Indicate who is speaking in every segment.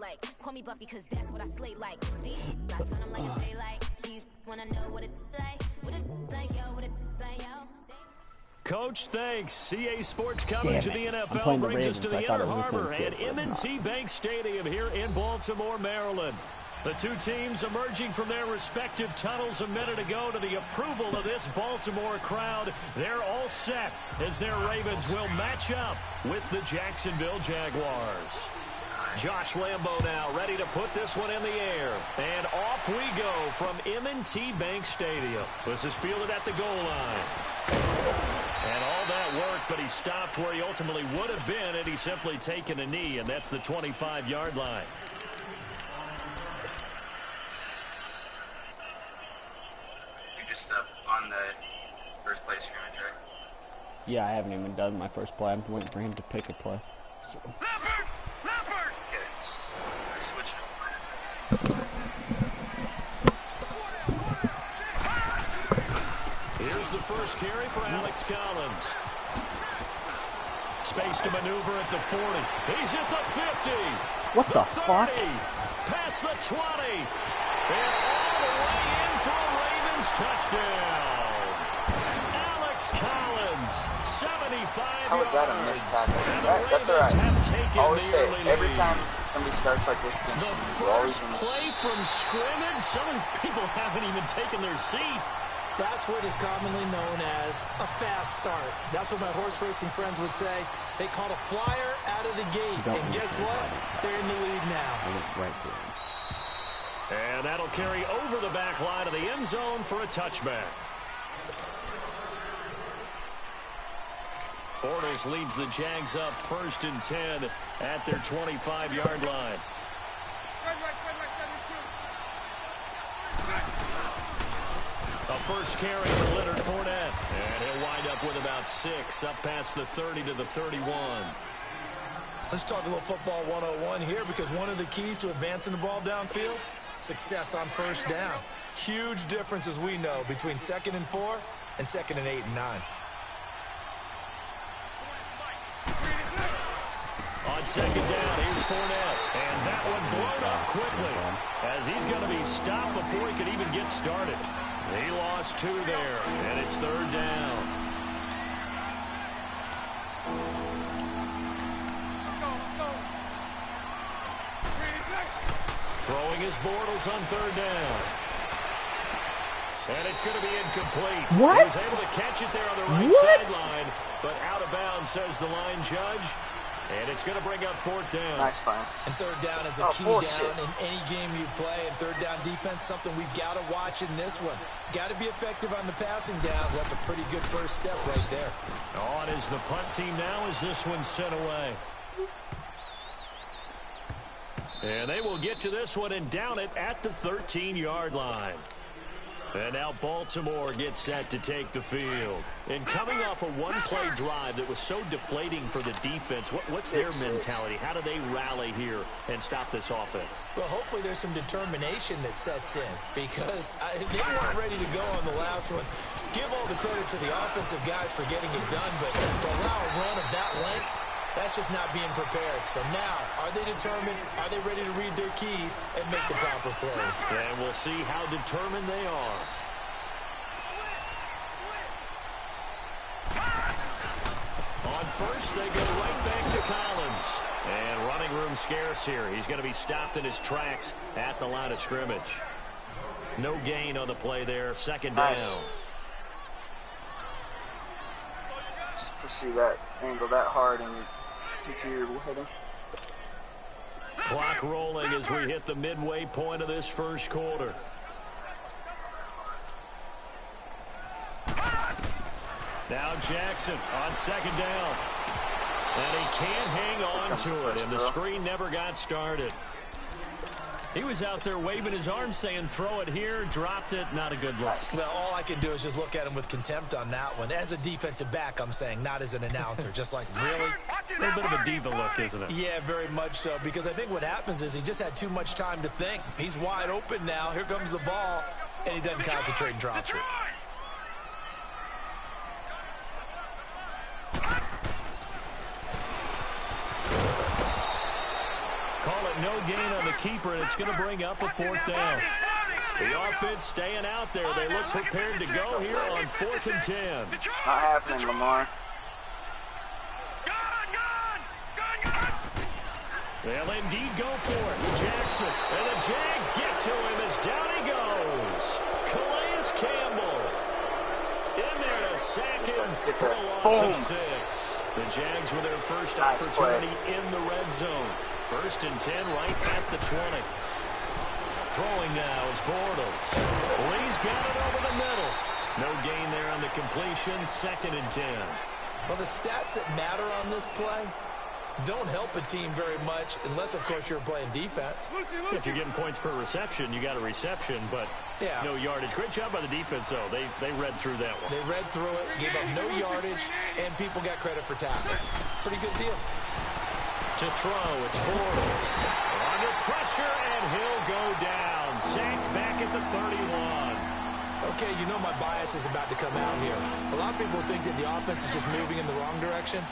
Speaker 1: like. Call me Buffy, cause that's what I slay like. These, I son them like it's daylight. These wanna know what it's like. What it's like, yo, what it's like, yo.
Speaker 2: Coach, thanks. CA Sports coverage of the NFL brings us to the Inner Harbor at M&T Bank Stadium here in Baltimore, Maryland. The two teams emerging from their respective tunnels a minute ago to the approval of this Baltimore crowd. They're all set as their Ravens will match up with the Jacksonville Jaguars. Josh Lambo now ready to put this one in the air. And off we go from M&T Bank Stadium. This is fielded at the goal line. And all that work, but he stopped where he ultimately would have been had he simply taken a knee, and that's the 25-yard line.
Speaker 3: You're just up on the first play scrimmage, right?
Speaker 4: Yeah, I haven't even done my first play. I'm waiting for him to pick a play. So.
Speaker 3: Okay, just switching over.
Speaker 2: Here's the first carry for Alex Collins. Space to maneuver at the 40. He's at the 50.
Speaker 4: What the
Speaker 2: 30,
Speaker 4: fuck?
Speaker 2: Past the 20. And all the way in for a Ravens touchdown. Alex Collins, 75
Speaker 3: How is that a missed tackle? That's all right. I always say it. Every time somebody starts like this against you, you always win this.
Speaker 2: Play from scrimmage. Some of these people haven't even taken their seat.
Speaker 5: That's what is commonly known as a fast start. That's what my horse racing friends would say. They caught a flyer out of the gate. And guess what? They're in the lead now.
Speaker 4: Right there.
Speaker 2: And that'll carry over the back line of the end zone for a touchback. Bortles leads the Jags up 1st and 10 at their 25-yard line. A first carry for Leonard Fournette. And he'll wind up with about 6, up past the 30 to the 31.
Speaker 5: Let's talk a little football 101 here, because one of the keys to advancing the ball downfield, success on first down. Huge difference, as we know, between 2nd and 4 and 2nd and 8 and 9.
Speaker 2: On 2nd down, here's Fournette. And that one blown up quickly as he's going to be stopped before he could even get started. He lost 2 there, and it's 3rd down. Throwing his Bortles on 3rd down. And it's going to be incomplete.
Speaker 4: What?
Speaker 2: He was able to catch it there on the right sideline, but out of bounds, says the line judge. And it's going to bring up 4th down.
Speaker 3: Nice find.
Speaker 5: And 3rd down is a key down in any game you play. And 3rd down defense, something we've got to watch in this one. Got to be effective on the passing downs. That's a pretty good first step right there.
Speaker 2: On is the punt team now as this one's sent away. And they will get to this one and down it at the 13-yard line. And now Baltimore gets set to take the field. And coming off a one-play drive that was so deflating for the defense, what's their mentality? How do they rally here and stop this offense?
Speaker 5: Well, hopefully there's some determination that sets in, because they weren't ready to go on the last one. Give all the credit to the offensive guys for getting it done, but to allow a run of that length, that's just not being prepared. So now, are they determined? Are they ready to read their keys and make the proper plays?
Speaker 2: And we'll see how determined they are. On first, they go right back to Collins. And running room scarce here. He's going to be stopped in his tracks at the line of scrimmage. No gain on the play there. 2nd down.
Speaker 3: Nice. Just pursue that angle that hard and your computer will hit him.
Speaker 2: Clock rolling as we hit the midway point of this first quarter. Now Jackson on 2nd down. And he can't hang on to it, and the screen never got started. He was out there waving his arms saying, throw it here, dropped it, not a good look.
Speaker 5: Well, all I can do is just look at him with contempt on that one. As a defensive back, I'm saying, not as an announcer. Just like, really?
Speaker 2: A little bit of a diva look, isn't it?
Speaker 5: Yeah, very much so, because I think what happens is he just had too much time to think. He's wide open now. Here comes the ball, and he doesn't concentrate and drops it.
Speaker 2: Call call it no gain on the keeper, and it's going to bring up a 4th down. The offense staying out there. They look prepared to go here on 4th and 10.
Speaker 3: Not happening, Lamar.
Speaker 2: They'll indeed go for it. Jackson. And the Jags get to him as down he goes. Calais Campbell. In there to sack him for a loss of 6. The Jags with their first opportunity in the red zone. 1st and 10 right at the 20. Throwing now is Bortles. Lee's got it over the middle. No gain there on the completion. 2nd and 10.
Speaker 5: Well, the stats that matter on this play don't help a team very much unless, of course, you're playing defense.
Speaker 2: If you're getting points per reception, you got a reception, but no yardage. Great job by the defense, though. They read through that one.
Speaker 5: They read through it, gave up no yardage, and people got credit for tackles. Pretty good deal.
Speaker 2: To throw, it's Bortles. Under pressure, and he'll go down. Sacked back at the 31.
Speaker 5: Okay, you know my bias is about to come out here. A lot of people think that the offense is just moving in the wrong direction.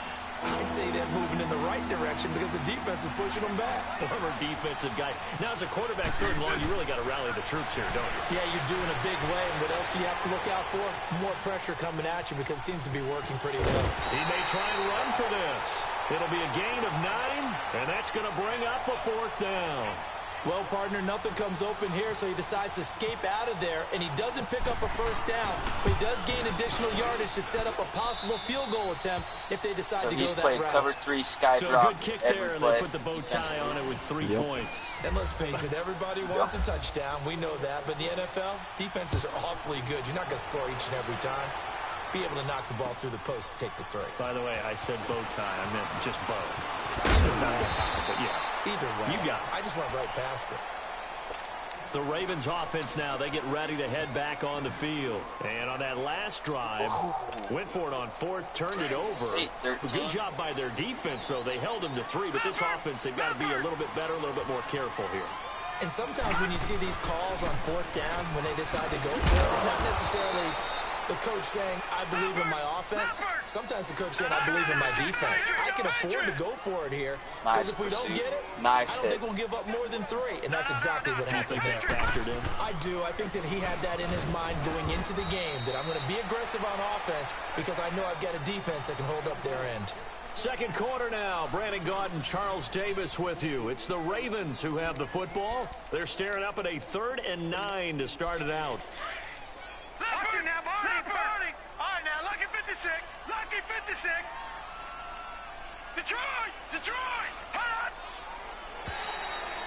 Speaker 5: I'd say they're moving in the right direction because the defense is pushing them back.
Speaker 2: Former defensive guy. Now, as a quarterback, 3rd and long, you really got to rally the troops here, don't you?
Speaker 5: Yeah, you do in a big way. And what else do you have to look out for? More pressure coming at you because it seems to be working pretty well.
Speaker 2: He may try and run for this. It'll be a gain of 9, and that's going to bring up a 4th down.
Speaker 5: Well, partner, nothing comes open here, so he decides to escape out of there, and he doesn't pick up a 1st down, but he does gain additional yardage to set up a possible field goal attempt if they decide to go that route.
Speaker 3: So he's played cover 3, sky drop,
Speaker 2: good kick there, and they put the bow tie on it with 3 points.
Speaker 5: And let's face it, everybody wants a touchdown. We know that, but in the NFL, defenses are awfully good. You're not going to score each and every time. Be able to knock the ball through the post and take the 3.
Speaker 2: By the way, I said bow tie. I meant just bow. Not the tie, but yeah.
Speaker 5: Either way.
Speaker 2: You got it.
Speaker 5: I just went right past it.
Speaker 2: The Ravens offense now, they get ready to head back on the field. And on that last drive, went for it on 4th, turned it over. Good job by their defense, though. They held them to 3, but this offense, they've got to be a little bit better, a little bit more careful here.
Speaker 5: And sometimes when you see these calls on 4th down, when they decide to go for it, it's not necessarily the coach saying, I believe in my offense. Sometimes the coach saying, I believe in my defense. I can afford to go for it here, because if we don't get it, I don't think we'll give up more than 3. And that's exactly what happened there.
Speaker 2: Factored in?
Speaker 5: I do. I think that he had that in his mind going into the game, that I'm going to be aggressive on offense because I know I've got a defense that can hold up their end.
Speaker 2: 2nd quarter now. Brandon Gaudin, Charles Davis with you. It's the Ravens who have the football. They're staring up at a 3rd and 9 to start it out.
Speaker 6: Watch it now, Barney. All right, now, lucky 56. Lucky 56. Detroit.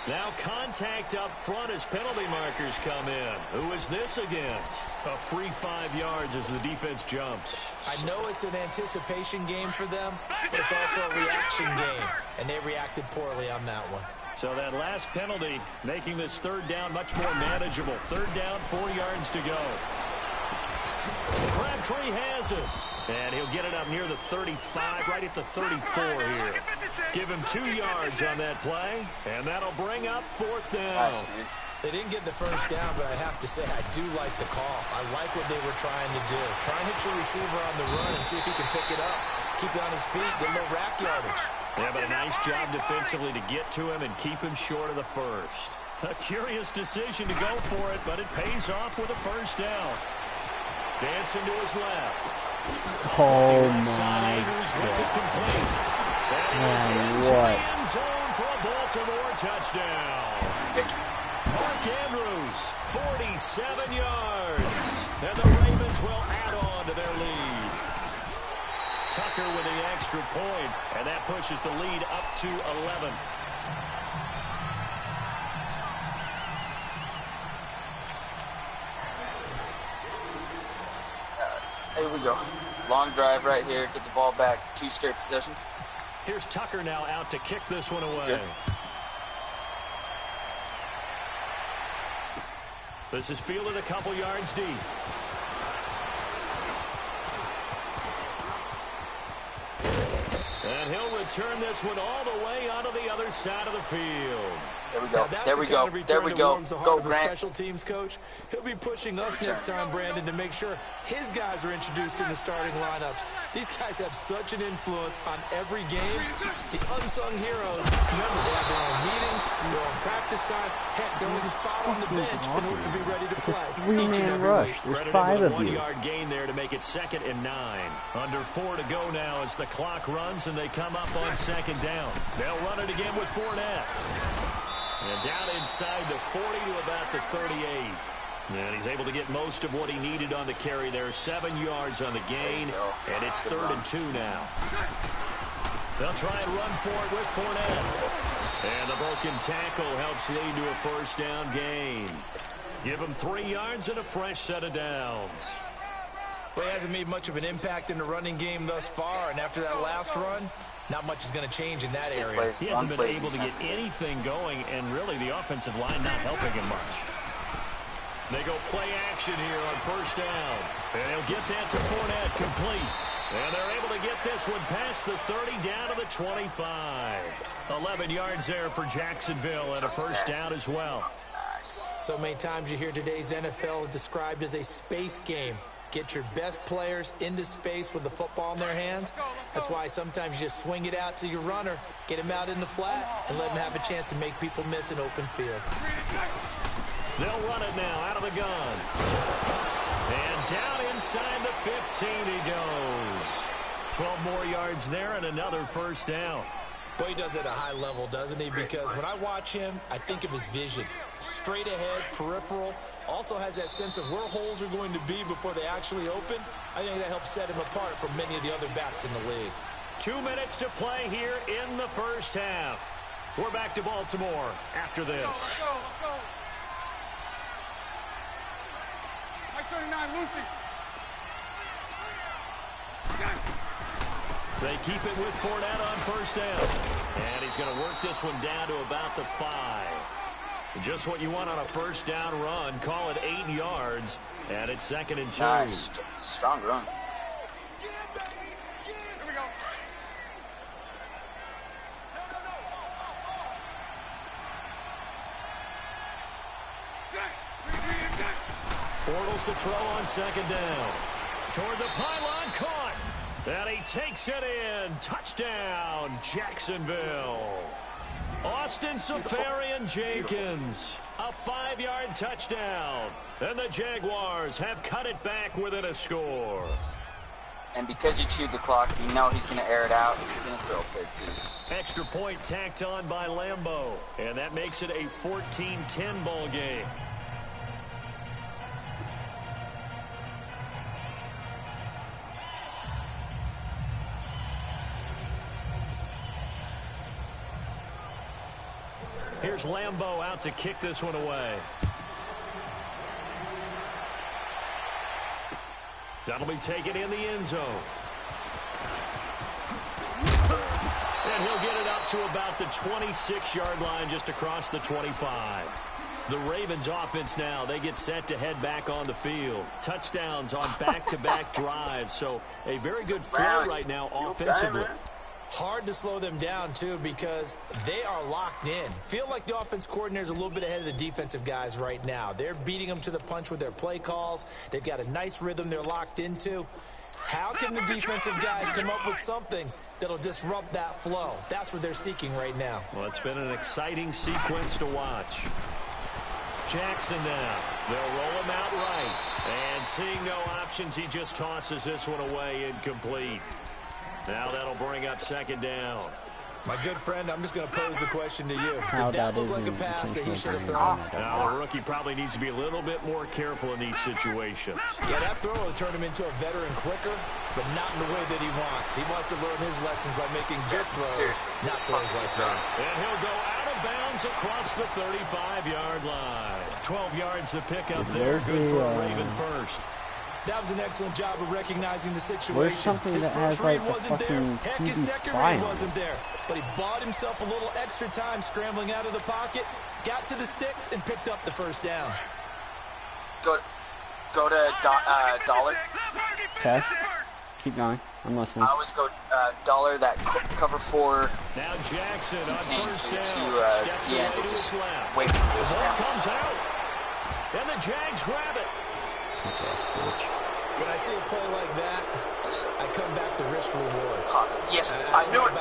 Speaker 2: Now contact up front as penalty markers come in. Who is this against? A free 5 yards as the defense jumps.
Speaker 5: I know it's an anticipation game for them, but it's also a reaction game, and they reacted poorly on that one.
Speaker 2: So that last penalty making this 3rd down much more manageable. 3rd down, 4 yards to go. Crabtree has it. And he'll get it up near the 35, right at the 34 here. Give him 2 yards on that play, and that'll bring up 4th down.
Speaker 3: Nice, dude.
Speaker 5: They didn't get the 1st down, but I have to say I do like the call. I like what they were trying to do. Try and hit your receiver on the run and see if he can pick it up. Keep it on his feet, get a little rack yardage.
Speaker 2: Yeah, but a nice job defensively to get to him and keep him short of the 1st. A curious decision to go for it, but it pays off with a 1st down. Dancing to his left.
Speaker 4: Oh my God. What?
Speaker 2: End zone for a Baltimore touchdown. Mark Andrews, 47 yards. And the Ravens will add on to their lead. Tucker with the extra point, and that pushes the lead up to 11.
Speaker 3: Here we go. Long drive right here. Get the ball back. 2 straight possessions.
Speaker 2: Here's Tucker now out to kick this one away.
Speaker 3: Good.
Speaker 2: This is fielded a couple yards deep. And he'll return this one all the way onto the other side of the field.
Speaker 3: There we go. There we go. There we go. Go, Grant.
Speaker 5: Special teams coach. He'll be pushing us next time, Brandon, to make sure his guys are introduced in the starting lineups. These guys have such an influence on every game. The unsung heroes, remember, they have their own meetings, their own practice time, heck, their own spot on the bench in order to be ready to play.
Speaker 4: Three-man rush. There's 5 of you.
Speaker 2: 1-yard gain there to make it 2nd and 9. Under 4 to go now as the clock runs and they come up on 2nd down. They'll run it again with Fournette. And down inside the 40 to about the 38. And he's able to get most of what he needed on the carry there. 7 yards on the gain. And it's 3rd and 2 now. They'll try and run for it with Fournette. And the broken tackle helps lead to a 1st down gain. Give him 3 yards and a fresh set of downs.
Speaker 5: Well, he hasn't made much of an impact in the running game thus far. And after that last run, not much is going to change in that area.
Speaker 2: He hasn't been able to get anything going, and really the offensive line not helping him much. They go play action here on 1st down. And he'll get that to Fournette, complete. And they're able to get this one past the 30 down to the 25. 11 yards there for Jacksonville and a 1st down as well.
Speaker 5: So many times you hear today's NFL described as a space game. Get your best players into space with the football in their hands. That's why sometimes you just swing it out to your runner, get him out in the flat, and let him have a chance to make people miss an open field.
Speaker 2: They'll run it now out of the gun. And down inside the 15 he goes. 12 more yards there and another 1st down.
Speaker 5: Boy, he does it at a high level, doesn't he? Because when I watch him, I think of his vision. Straight ahead, peripheral. Also has that sense of where holes are going to be before they actually open. I think that helps set him apart from many of the other backs in the league.
Speaker 2: 2 minutes to play here in the 1st half. We're back to Baltimore after this.
Speaker 6: Let's go. Mike 39, Lucy.
Speaker 2: They keep it with Fournette on 1st down. And he's going to work this one down to about the 5. Just what you want on a 1st down run. Call it 8 yards. And it's 2nd and 2.
Speaker 3: Nice. Strong run.
Speaker 6: Here we go.
Speaker 2: Bortles to throw on 2nd down. Toward the pylon, caught. And he takes it in. Touchdown, Jacksonville. Austin Seferian-Jenkins, a 5-yard touchdown. And the Jaguars have cut it back within a score.
Speaker 3: And because he chewed the clock, you know he's going to air it out. He's going to throw a pick, too.
Speaker 2: Extra point tacked on by Lambeau. And that makes it a 14-10 ball game. Here's Lambeau out to kick this one away. That'll be taken in the end zone. And he'll get it up to about the 26-yard line, just across the 25. The Ravens offense now, they get set to head back on the field. Touchdowns on back-to-back drives. So a very good flow right now offensively.
Speaker 5: Hard to slow them down, too, because they are locked in. Feel like the offense coordinator is a little bit ahead of the defensive guys right now. They're beating them to the punch with their play calls. They've got a nice rhythm they're locked into. How can the defensive guys come up with something that'll disrupt that flow? That's what they're seeking right now.
Speaker 2: Well, it's been an exciting sequence to watch. Jackson now. They'll roll him out right. And seeing no options, he just tosses this one away incomplete. Now that'll bring up 2nd down.
Speaker 5: My good friend, I'm just going to pose the question to you. Did that look like a pass that he should have thrown?
Speaker 2: Now, the rookie probably needs to be a little bit more careful in these situations.
Speaker 5: Yeah, that throw will turn him into a veteran quicker, but not in the way that he wants. He wants to learn his lessons by making good throws, not throws like that.
Speaker 2: And he'll go out of bounds across the 35-yard line. 12 yards to pick up there. Good for a Raven first.
Speaker 5: That was an excellent job of recognizing the situation.
Speaker 4: His
Speaker 5: first read wasn't there. Heck, his
Speaker 4: TV
Speaker 5: second read wasn't there. But he bought himself a little extra time scrambling out of the pocket, got to the sticks, and picked up the 1st down.
Speaker 3: Go to Dollar.
Speaker 4: Test. Keep going. I'm listening.
Speaker 3: I always go dollar that cover 4
Speaker 2: Now Jackson on
Speaker 3: contains,
Speaker 2: first
Speaker 3: so your
Speaker 2: down.
Speaker 3: two
Speaker 2: Steps
Speaker 3: DNs
Speaker 2: away
Speaker 3: will
Speaker 2: to
Speaker 3: just
Speaker 2: his left.
Speaker 3: wait for
Speaker 2: The
Speaker 3: this
Speaker 2: ball
Speaker 3: now.
Speaker 2: comes out. And the Jags grab it.
Speaker 5: When I see a play like that, I come back to risk reward.
Speaker 3: Yes, I knew it.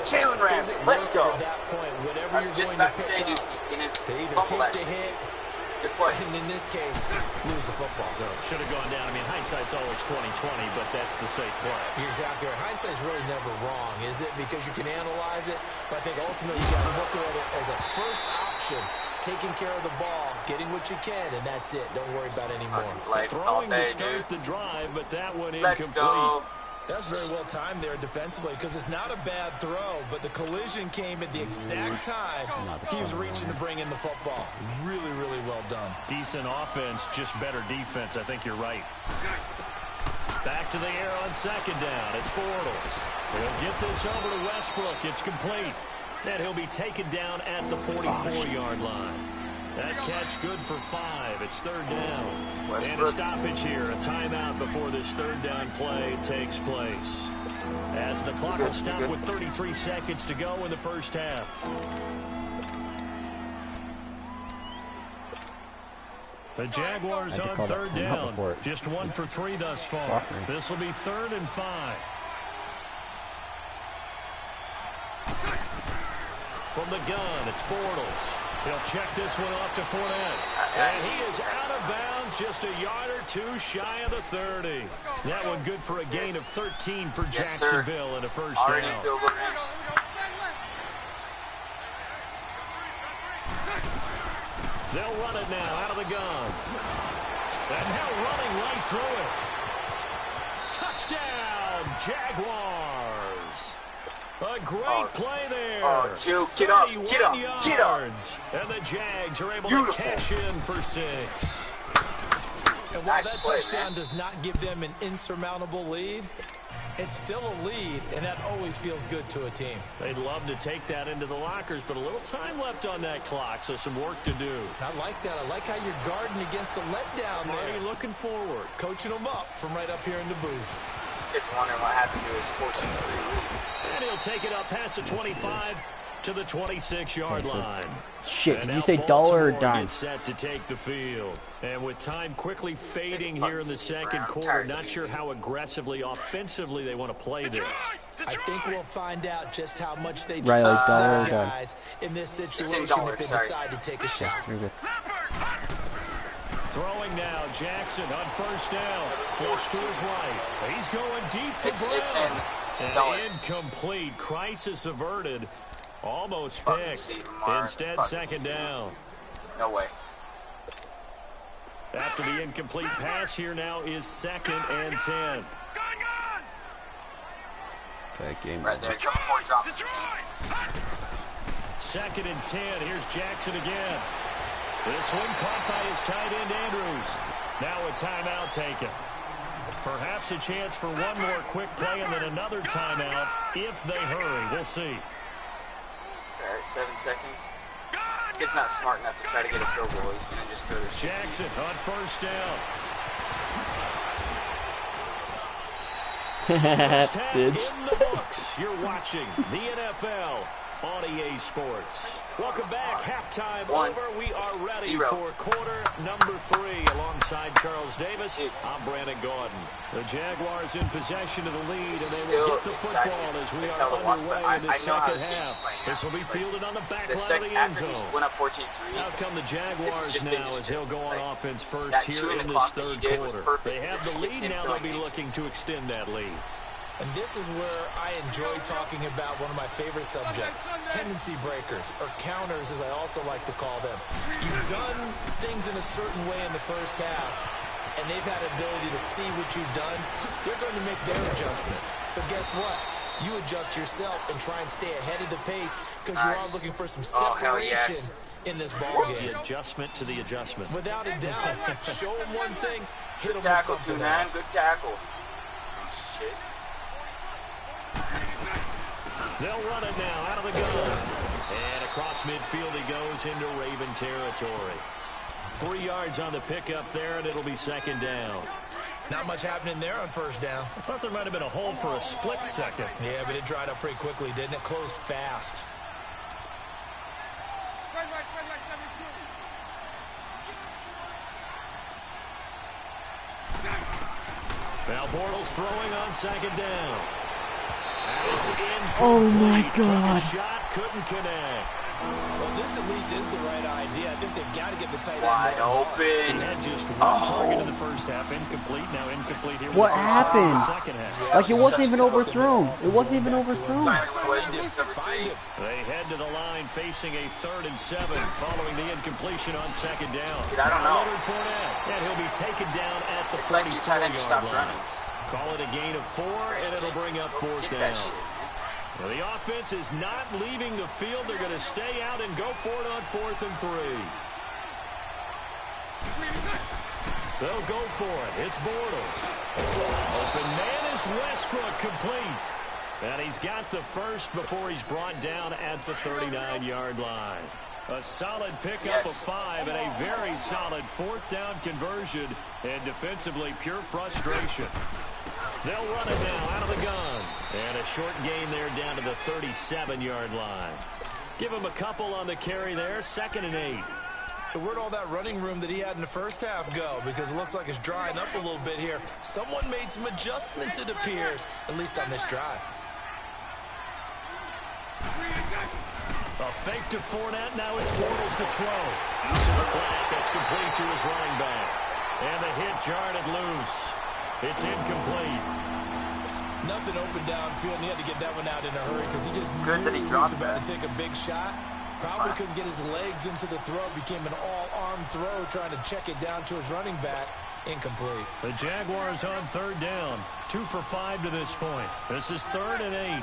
Speaker 3: Jalen Ramsey, let's go.
Speaker 5: At that point, whatever
Speaker 3: I was
Speaker 5: you're
Speaker 3: just
Speaker 5: going
Speaker 3: about
Speaker 5: to
Speaker 3: to
Speaker 5: pick
Speaker 3: say, dude,
Speaker 5: up,
Speaker 3: he's going
Speaker 5: to either
Speaker 3: to fumble that
Speaker 5: take the
Speaker 3: shit.
Speaker 5: hit,
Speaker 3: Good play.
Speaker 5: and in this case, lose the football.
Speaker 2: Should have gone down. I mean, hindsight's always 20/20, but that's the safe play.
Speaker 5: You're exactly right. Hindsight's really never wrong, is it? Because you can analyze it, but I think ultimately you got to look at it as a first option, taking care of the ball, getting what you can, and that's it. Don't worry about any more.
Speaker 3: Like all
Speaker 2: Throwing
Speaker 3: day,
Speaker 2: to start
Speaker 3: dude.
Speaker 2: the drive, but that one
Speaker 3: Let's
Speaker 2: incomplete.
Speaker 3: go.
Speaker 5: That's very well timed there defensively because it's not a bad throw, but the collision came at the exact time he was reaching to bring in the football. Really, really well done.
Speaker 2: Decent offense, just better defense. I think you're right. Back to the air on second down. It's Bortles. He'll get this over to Westbrook. It's complete. And he'll be taken down at the 44-yard line. That catch good for 5. It's third down. And a stoppage here. A timeout before this third down play takes place. As the clock will stop with 33 seconds to go in the first half. The Jaguars on third down. Just 1 for 3 thus far. This will be 3rd and 5. From the gun, it's Bortles. He'll check this one off to Fournette. And he is out of bounds, just a yard or 2 shy of the 30. That one good for a gain of 13 for Jacksonville and a first down.
Speaker 3: Field goal range.
Speaker 2: They'll run it now out of the gun. And now running right through it. Touchdown, Jaguars. A great play there.
Speaker 3: Oh, Joe, get up, get up, get up.
Speaker 2: And the Jags are able to cash in for 6.
Speaker 5: And while that touchdown does not give them an insurmountable lead, it's still a lead, and that always feels good to a team.
Speaker 2: They'd love to take that into the lockers, but a little time left on that clock, so some work to do.
Speaker 5: I like that. I like how you're guarding against a letdown there.
Speaker 2: Marty looking forward.
Speaker 5: Coaching them up from right up here in the booth.
Speaker 3: This kid's wondering what happened to his 14-3 lead.
Speaker 2: And he'll take it up past the 25 to the 26-yard line.
Speaker 4: Shit, did you say dollar or dime?
Speaker 2: Gets set to take the field. And with time quickly fading here in the second quarter, not sure how aggressively, offensively they want to play this.
Speaker 5: I think we'll find out just how much they
Speaker 4: trust
Speaker 5: their guys in this situation if they decide to take a shot.
Speaker 2: Throwing now, Jackson on first down. Flush to his right. He's going deep for Brown. And incomplete. Crisis averted. Almost picked. Instead, second down.
Speaker 3: No way.
Speaker 2: After the incomplete pass, here now is 2nd and 10.
Speaker 4: Okay, game
Speaker 3: right there, jump before drop.
Speaker 2: 2nd and 10. Here's Jackson again. This one caught by his tight end, Andrews. Now a timeout taken. Perhaps a chance for one more quick play and then another timeout if they hurry. We'll see.
Speaker 3: All right, 7 seconds. This kid's not smart enough to try to get a field goal. He's going to just throw this.
Speaker 2: Jackson on first down. First half in the books. You're watching the NFL on EA Sports. Welcome back. Halftime over. We are ready for quarter number 3. Alongside Charles Davis, I'm Brandon Gordon. The Jaguars in possession of the lead, and they will get the football as we are underway in the second half. This will be fielded on the back line of the end zone.
Speaker 3: Went up 14-3.
Speaker 2: Out come the Jaguars now as he'll go on offense first here in this third quarter. They have the lead now. They'll be looking to extend that lead.
Speaker 5: And this is where I enjoy talking about one of my favorite subjects, tendency breakers, or counters as I also like to call them. You've done things in a certain way in the first half, and they've had the ability to see what you've done. They're going to make their adjustments. So guess what? You adjust yourself and try and stay ahead of the pace because you are looking for some separation in this ballgame.
Speaker 2: The adjustment to the adjustment.
Speaker 5: Without a doubt. Show them one thing, hit them
Speaker 3: with
Speaker 5: something else.
Speaker 3: Good tackle. Oh, shit.
Speaker 2: They'll run it now out of the gun. And across midfield he goes into Raven territory. 3 yards on the pickup there, and it'll be second down.
Speaker 5: Not much happening there on first down.
Speaker 2: I thought there might have been a hole for a split second.
Speaker 5: Yeah, but it dried up pretty quickly, didn't it? Closed fast.
Speaker 2: Now Bortles throwing on second down. And it's incomplete.
Speaker 4: Oh my God.
Speaker 2: Took a shot, couldn't connect.
Speaker 5: Well, this at least is the right idea. I think they've got to get the tight end
Speaker 3: Wide
Speaker 5: more
Speaker 3: open.
Speaker 2: He had just one target in the first half. Incomplete. Now incomplete here.
Speaker 4: What happened?
Speaker 2: The second half.
Speaker 4: Like, it wasn't even overthrown. It wasn't even overthrown.
Speaker 5: Find it.
Speaker 2: They head to the line facing a 3rd and 7 following the incompletion on second down.
Speaker 3: Dude, I don't know.
Speaker 2: Leonard Fournette, and he'll be taken down at the 44-yard line.
Speaker 3: It's like your tight end just stopped running.
Speaker 2: Call it a gain of 4, and it'll bring up 4th
Speaker 3: Get
Speaker 2: down.
Speaker 3: that shit.
Speaker 2: Well, the offense is not leaving the field. They're going to stay out and go for it on 4th and 3. They'll go for it. It's Bortles. Open man is Westbrook, complete. And he's got the first before he's brought down at the 39-yard line. A solid pickup of 5 and a very solid 4th down conversion. And defensively, pure frustration. They'll run it now out of the gun. And a short gain there down to the 37-yard line. Give him a couple on the carry there. 2nd and 8.
Speaker 5: So where'd all that running room that he had in the first half go? Because it looks like it's drying up a little bit here. Someone made some adjustments, it appears, at least on this drive.
Speaker 2: A fake to Fournette. Now it's Bortles to throw. To the flat. That's complete to his running back. And the hit jarred it loose. It's incomplete.
Speaker 5: Nothing open downfield, and he had to get that one out in a hurry because he just
Speaker 3: Good that he
Speaker 5: knew
Speaker 3: dropped
Speaker 5: was about
Speaker 3: that.
Speaker 5: to take a big shot. Probably couldn't get his legs into the throw. Became an all-arm throw, trying to check it down to his running back. Incomplete.
Speaker 2: The Jaguars on 3rd down. 2 for 5 to this point. This is 3rd and 8.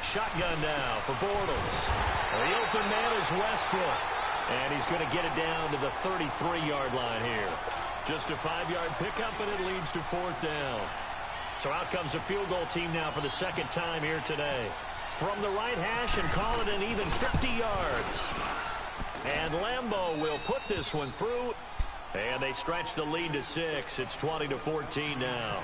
Speaker 2: Shotgun now for Bortles. The open man is Westbrook. And he's going to get it down to the 33-yard line here. Just a 5-yard pickup, and it leads to 4th down. So out comes a field goal team now for the 2nd time here today. From the right hash and call it an even 50 yards. And Lambeau will put this one through. And they stretch the lead to 6. It's 20-14 now.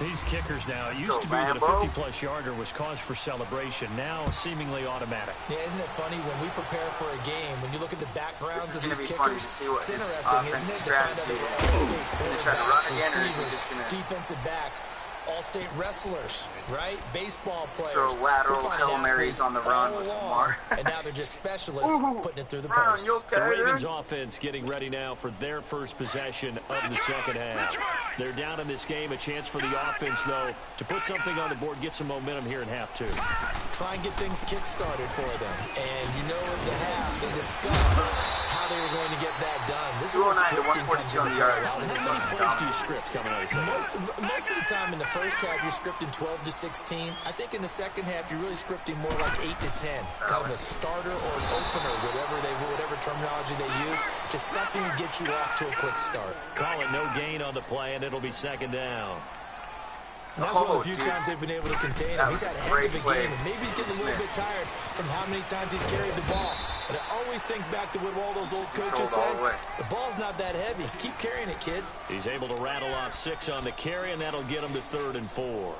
Speaker 2: These kickers now, it used to be that a 50-plus yarder was cause for celebration. Now seemingly automatic.
Speaker 5: Yeah, isn't it funny when we prepare for a game, when you look at the backgrounds of these kickers,
Speaker 3: funny to see what
Speaker 5: it's
Speaker 3: his
Speaker 5: interesting,
Speaker 3: offensive
Speaker 5: isn't it, to find out
Speaker 3: strategy
Speaker 5: that
Speaker 3: is.
Speaker 5: all-state
Speaker 3: Gonna try to run
Speaker 5: quarterbacks,
Speaker 3: again, or is he
Speaker 5: receivers,
Speaker 3: just gonna
Speaker 5: defensive backs, all-state wrestlers, right? Baseball players.
Speaker 3: throw lateral
Speaker 5: We're finding
Speaker 3: Hail Marys
Speaker 5: athletes
Speaker 3: on the run
Speaker 5: all
Speaker 3: with
Speaker 5: along,
Speaker 3: Lamar?
Speaker 5: and now they're just specialists putting it through the
Speaker 3: Brown,
Speaker 5: post.
Speaker 3: you
Speaker 2: The
Speaker 3: okay,
Speaker 2: Ravens
Speaker 3: dude?
Speaker 2: offense getting ready now for their first possession of the second half. They're down in this game. A chance for the offense, though, to put something on the board, get some momentum here in half 2.
Speaker 5: Try and get things kick-started for them. And you know at the half, they discussed how they were going to get that done. This is where
Speaker 3: 209 to
Speaker 5: scripting
Speaker 3: 142
Speaker 5: comes
Speaker 3: on
Speaker 5: into
Speaker 3: the yards.
Speaker 5: play.
Speaker 2: How many plays do you script coming out of the second half?
Speaker 5: Most of the time in the first half, you're scripting 12 to 16. I think in the second half, you're really scripting more like 8 to 10. Kind of a starter or an opener, whatever terminology they use. Just something to get you off to a quick start.
Speaker 2: Call it no gain on the play, and it'll be 2nd down.
Speaker 5: And that's one of the few times they've been able to contain him. He's had a heck of a game, and maybe he's getting a little bit tired from how many times he's carried the ball. But I always think back to what all those old coaches say. The ball's not that heavy. Keep carrying it, kid.
Speaker 2: He's able to rattle off 6 on the carry, and that'll get him to 3rd and 4.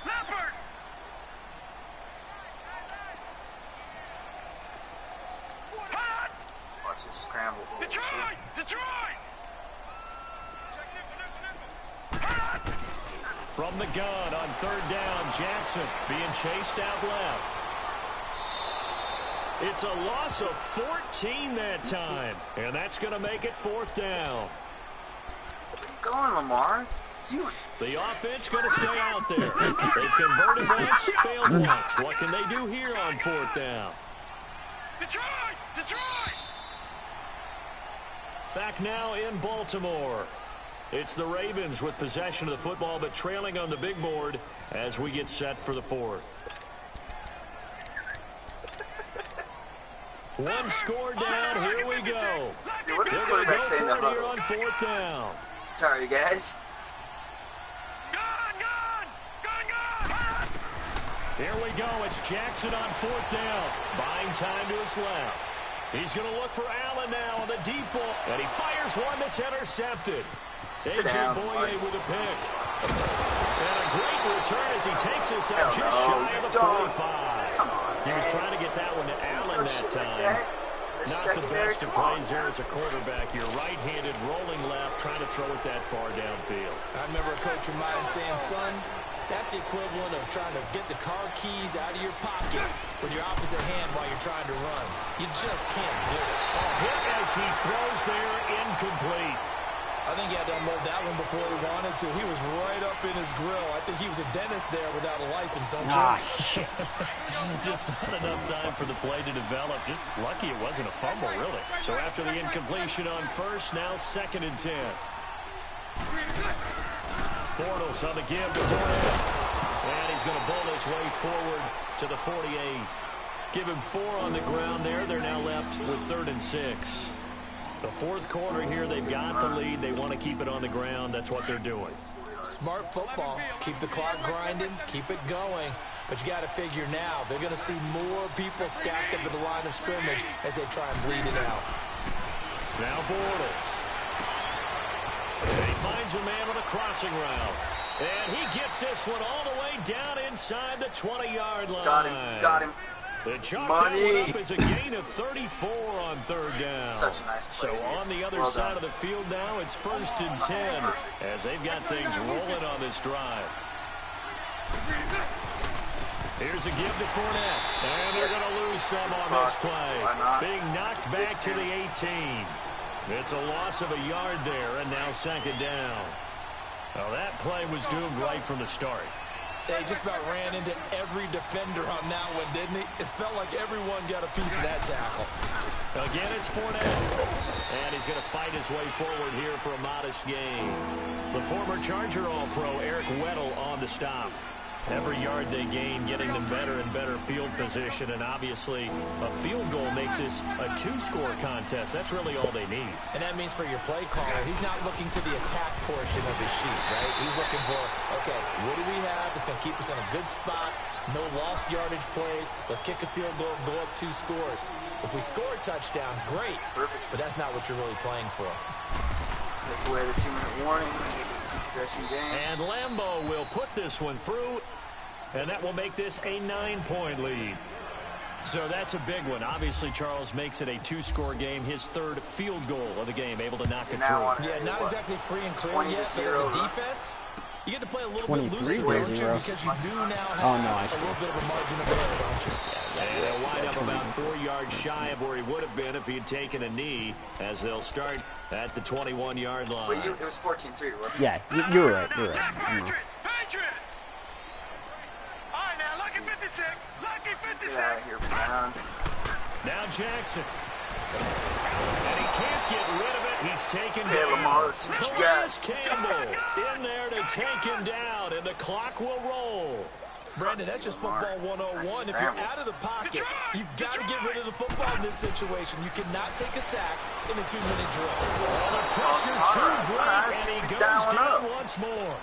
Speaker 6: Leopard!
Speaker 3: Watch this scramble.
Speaker 6: Detroit!
Speaker 2: From the gun on 3rd down, Jackson being chased out left. It's a loss of 14 that time, and that's going to make it 4th down.
Speaker 3: Go on, Lamar.
Speaker 2: The offense going to stay out there. They've converted once, failed once. What can they do here on 4th down?
Speaker 6: Detroit!
Speaker 2: Back now in Baltimore. It's the Ravens with possession of the football, but trailing on the big board as we get set for the 4th. One score down. Here we go.
Speaker 3: Dude, what is the
Speaker 2: They're going to go
Speaker 3: quarterback saying
Speaker 2: for
Speaker 3: in
Speaker 2: it
Speaker 3: the
Speaker 2: here
Speaker 3: huddle?
Speaker 2: on 4th down.
Speaker 3: Sorry, guys.
Speaker 6: Gun!
Speaker 2: Here we go. It's Jackson on 4th down. Buying time to his left. He's going to look for Allen now on the deep ball. And he fires one that's intercepted. A.J. Boye with a pick. And a great return as he takes us up just shy of the 45. He was trying to get that one to Allen that time. Not the best of plays there as a quarterback. You're right-handed, rolling left, trying to throw it that far downfield.
Speaker 5: I remember a coach of mine saying, son, that's the equivalent of trying to get the car keys out of your pocket with your opposite hand while you're trying to run. You just can't do it.
Speaker 2: A hit as he throws there, incomplete.
Speaker 5: I think he had to unload that one before he wanted to. He was right up in his grill. I think he was a dentist there without a license, don't you?
Speaker 2: Just not enough time for the play to develop. Just lucky it wasn't a fumble, really. So after the incompletion on first, now 2nd and 10. Bortles on the give to Fournette. And he's going to bull his way forward to the 48. Give him 4 on the ground there. They're now left with 3rd and 6. The 4th quarter here, they've got the lead. They want to keep it on the ground. That's what they're doing.
Speaker 5: Smart football. Keep the clock grinding. Keep it going. But you got to figure now, they're going to see more people stacked up at the line of scrimmage as they try and bleed it out.
Speaker 2: Now Bortles. And he finds a man on a crossing route. And he gets this one all the way down inside the 20-yard line.
Speaker 3: Got him.
Speaker 2: The chalk that one up is a gain of 34 on 3rd down.
Speaker 3: Such a nice play.
Speaker 2: So on the other side of the field now, it's 1st and 10 as they've got things rolling on this drive. Here's a give to Fournette. And they're going to lose some on this play. Being knocked back to the 18. It's a loss of a yard there, and now 2nd down. Well, that play was doomed right from the start.
Speaker 5: They just about ran into every defender on that one, didn't he? It felt like everyone got a piece of that tackle.
Speaker 2: Again, it's Fournette. And he's going to fight his way forward here for a modest gain. The former Charger All-Pro Eric Weddle on the stop. Every yard they gain, getting them better and better field position. And obviously, a field goal makes this a 2-score contest. That's really all they need.
Speaker 5: And that means for your play caller, he's not looking to the attack portion of his sheet, right? He's looking for, okay, what do we have that's going to keep us in a good spot? No lost yardage plays. Let's kick a field goal, go up 2 scores. If we score a touchdown, great.
Speaker 3: Perfect.
Speaker 5: But that's not what you're really playing for.
Speaker 3: Take away the 2-minute warning. Possession game.
Speaker 2: And Lambeau will put this one through, and that will make this a 9-point lead. So that's a big one. Obviously, Charles makes it a 2-score game, his 3rd field goal of the game, able to knock it through.
Speaker 5: Yeah, not exactly free and clear yet, but as a defense, you get to play a little bit looser, don't you? Because you do now have a little bit of a margin of error, don't you?
Speaker 2: And they'll wind up about 4 yards shy of where he would have been if he had taken a knee, as they'll start at the 21-yard line.
Speaker 3: Wait, it was 14-3, wasn't it?
Speaker 4: Yeah, you're right. You're right.
Speaker 6: Patriot! All right, now, lucky 56. Lucky 56.
Speaker 3: Get out of here, Brown.
Speaker 2: Now Jackson. And he can't get rid of it. He's taken down.
Speaker 3: Lamar, let's see what you got.
Speaker 2: Campbell in there to take him down, and the clock will roll.
Speaker 5: Brandon, that's just football 101. If you're out of the pocket, you've got to get rid of the football in this situation. You cannot take a sack in a 2-minute drill.
Speaker 2: Well, the pressure too great, and he goes down once more.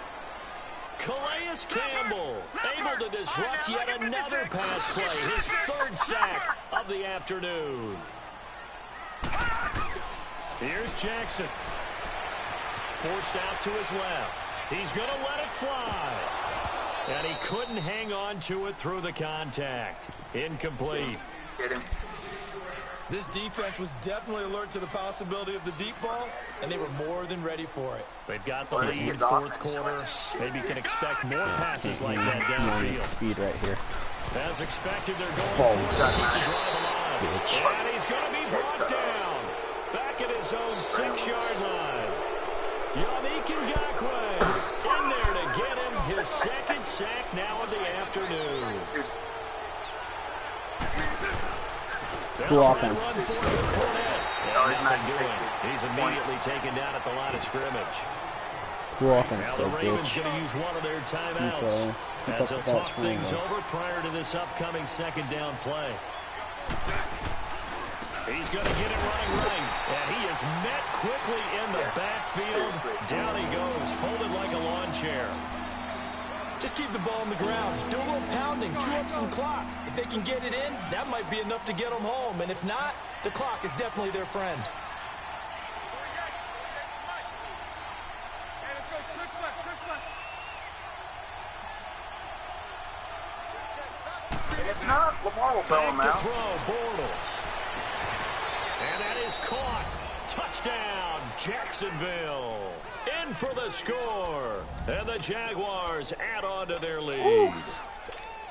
Speaker 2: Calais Campbell able to disrupt yet another pass play, his 3rd sack of the afternoon. Here's Jackson. Forced out to his left. He's going to let it fly. And he couldn't hang on to it through the contact. Incomplete.
Speaker 3: Get him.
Speaker 5: This defense was definitely alert to the possibility of the deep ball, and they were more than ready for it.
Speaker 2: They've got the lead, 4th quarter. Maybe can expect more passes like that downfield.
Speaker 4: Speed right here.
Speaker 2: As expected, they're going for it to keep the drive alive. And he's going to be brought down. Back at his own 6-yard line. Yannick Ngakoue in there to get him his 2nd sack now of the afternoon.
Speaker 4: Cool offense.
Speaker 3: It's always nice to take
Speaker 2: He's immediately taken down at the line of scrimmage.
Speaker 4: Cool offense.
Speaker 2: Now the Ravens going to use one of their timeouts as they'll talk things over prior to this upcoming 2nd down play. He's going to get it running right, and he is met quickly in the backfield. Seriously. Down he goes, folded like a lawn chair.
Speaker 5: Just keep the ball on the ground. Do a little pounding. Chew up some clock. If they can get it in, that might be enough to get them home. And if not, the clock is definitely their friend.
Speaker 3: And if not, Lamar will bail him out.
Speaker 2: Throw, Bortles. And that is caught. Touchdown, Jacksonville. In for the score. And the Jaguars add on to their lead.
Speaker 3: Oof.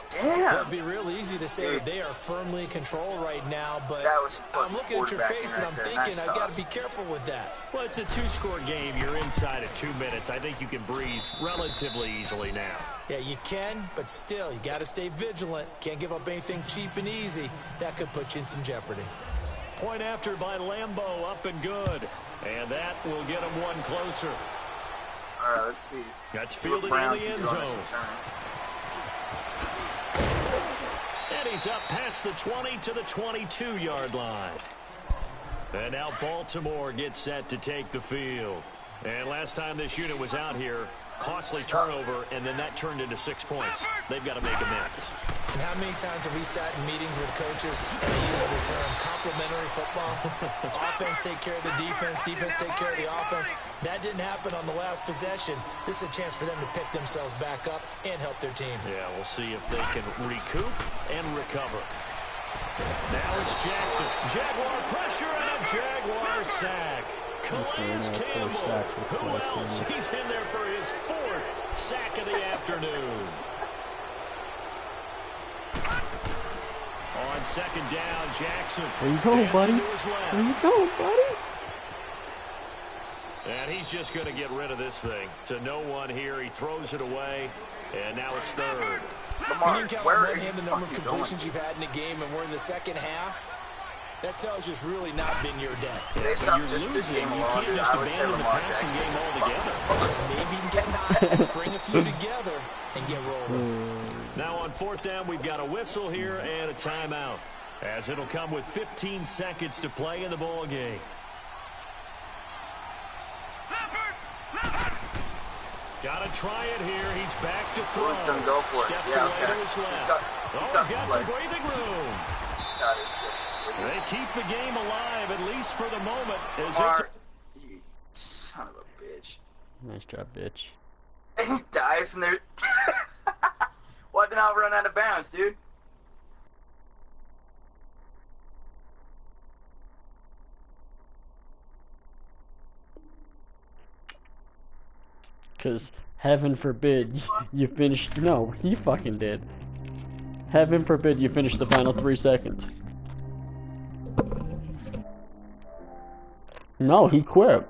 Speaker 3: Damn.
Speaker 5: It'd be real easy to say they are firmly in control right now, but
Speaker 3: That was
Speaker 5: I'm looking at your face and I'm thinking
Speaker 3: nice
Speaker 5: I've got
Speaker 3: toss.
Speaker 5: to be careful with that.
Speaker 2: Well, it's a 2-score game. You're inside of 2 minutes. I think you can breathe relatively easily now.
Speaker 5: Yeah, you can, but still, you got to stay vigilant. Can't give up anything cheap and easy. That could put you in some jeopardy.
Speaker 2: Point after by Lambeau, up and good. And that will get him one closer.
Speaker 3: All right, let's see.
Speaker 2: That's
Speaker 3: What
Speaker 2: fielded
Speaker 3: Brown
Speaker 2: in the
Speaker 3: can
Speaker 2: end
Speaker 3: do on this
Speaker 2: zone.
Speaker 3: return.
Speaker 2: And he's up past the 20 to the 22-yard line. And now Baltimore gets set to take the field. And last time this unit was out here, costly turnover, and then that turned into 6 points. They've got to make amends.
Speaker 5: And how many times have we sat in meetings with coaches and they use the term complementary football? Offense take care of the defense, defense take care of the offense. That didn't happen on the last possession. This is a chance for them to pick themselves back up and help their team.
Speaker 2: Yeah, we'll see if they can recoup and recover. Now it's Jackson. Jaguar pressure and a Jaguar sack. Calais Campbell. Who else? He's in there for his 4th sack of the afternoon. On second down, Jackson.
Speaker 4: Where you going, buddy? Where you going, buddy?
Speaker 2: And he's just going to get rid of this thing. To no one here. He throws it away. And now it's 3rd.
Speaker 3: Lamar,
Speaker 5: When you count
Speaker 3: where
Speaker 5: on
Speaker 3: are
Speaker 5: one
Speaker 3: you
Speaker 5: hand the number of
Speaker 3: fucking
Speaker 5: completions
Speaker 3: going?
Speaker 5: you've had in a game and we're in the second half, that tells you it's really not been your day.
Speaker 3: Based
Speaker 2: But
Speaker 3: on
Speaker 2: you're
Speaker 3: just this
Speaker 2: losing.
Speaker 3: game
Speaker 2: You
Speaker 3: alone,
Speaker 2: can't
Speaker 3: dude,
Speaker 2: just
Speaker 3: I would say
Speaker 2: abandon the
Speaker 3: Lamar
Speaker 2: passing
Speaker 3: Jackson.
Speaker 2: game altogether.
Speaker 5: Maybe you can get hot, string a few together, and get rolling.
Speaker 2: Now on 4th down, we've got a whistle here and a timeout, as it'll come with 15 seconds to play in the ball game. Got to try it here. He's back to throw.
Speaker 3: Who's gonna go for it?
Speaker 2: Steps
Speaker 3: Yeah,
Speaker 2: away
Speaker 3: okay.
Speaker 2: to his left.
Speaker 3: He's
Speaker 2: He's
Speaker 3: got
Speaker 2: got
Speaker 3: to
Speaker 2: some
Speaker 3: play.
Speaker 2: breathing room.
Speaker 3: That is so sweet.
Speaker 2: They keep the game alive, at least for the moment. As it's
Speaker 3: Lamar, you son of a bitch.
Speaker 4: Nice job, bitch.
Speaker 3: And he dives in there. Why did I run out of bounds, dude?
Speaker 4: Because heaven forbid you finished. No, he fucking did. Heaven forbid you finished the final 3 seconds. No, he quit.